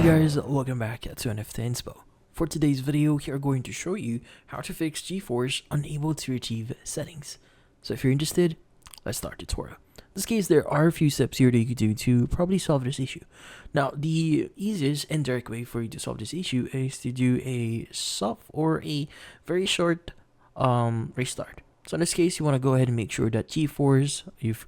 guys, welcome back to NFT Inspo. For today's video, we are going to show you how to fix GeForce unable to retrieve settings. So if you're interested, let's start the tutorial. In this case, there are a few steps here that you could do to probably solve this issue. Now, the easiest and direct way for you to solve this issue is to do a soft or a very short restart. So in this case, you want to go ahead and make sure that GeForce, you've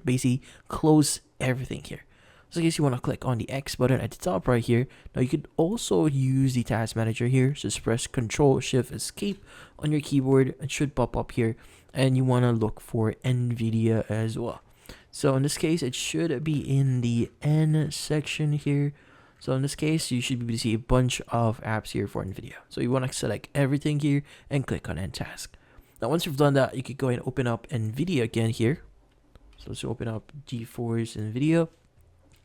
basically close everything here. So in case you want to click on the X button at the top right here. Now you could also use the task manager here. So just press Control Shift Escape on your keyboard. It should pop up here, and you want to look for NVIDIA as well. So in this case, it should be in the N section here. So in this case, you should be able to see a bunch of apps here for NVIDIA. So you want to select everything here and click on End Task. Now once you've done that, you could go and open up NVIDIA again here. So let's open up GeForce NVIDIA.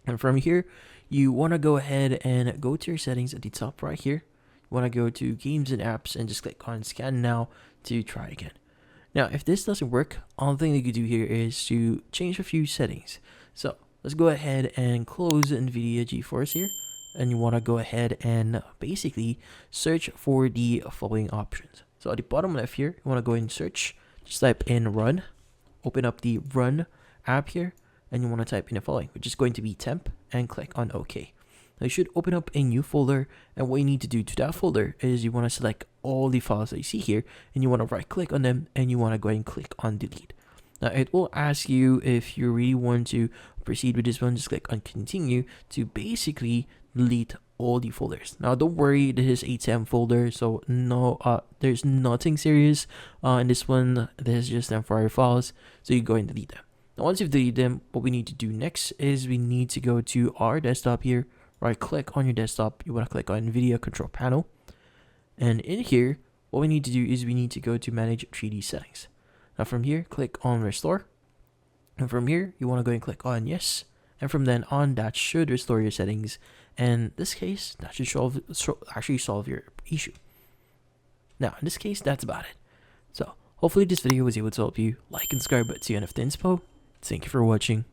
And from here, you want to go ahead and go to your settings at the top right here. You want to go to Games and Apps and just click on Scan Now to try again. Now, if this doesn't work, all thing you can do here is to change a few settings. So let's go ahead and close NVIDIA GeForce here. And you want to go ahead and basically search for the following options. So at the bottom left here, you want to go and search. Just type in Run. Open up the Run app here. And you want to type in the following, which is going to be temp, and click on OK. Now you should open up a new folder, and what you need to do to that folder is you want to select all the files that you see here, and you want to right click on them, and you want to go ahead and click on delete. Now it will ask you if you really want to proceed with this one. Just click on continue to basically delete all the folders. Now don't worry, this is a temp folder, so there's nothing serious in this one. This is just temporary files, so you go and delete them. Now once you've deleted them, what we need to do next is we need to go to our desktop here, right click on your desktop, you want to click on NVIDIA Control Panel, and in here, what we need to do is we need to go to Manage 3D Settings. Now from here, click on Restore, and from here, you want to go and click on Yes, and from then on, that should restore your settings, and in this case, that should actually solve your issue. Now in this case, that's about it. So hopefully this video was able to help you. Like and subscribe to NFT Inspo. Thank you for watching.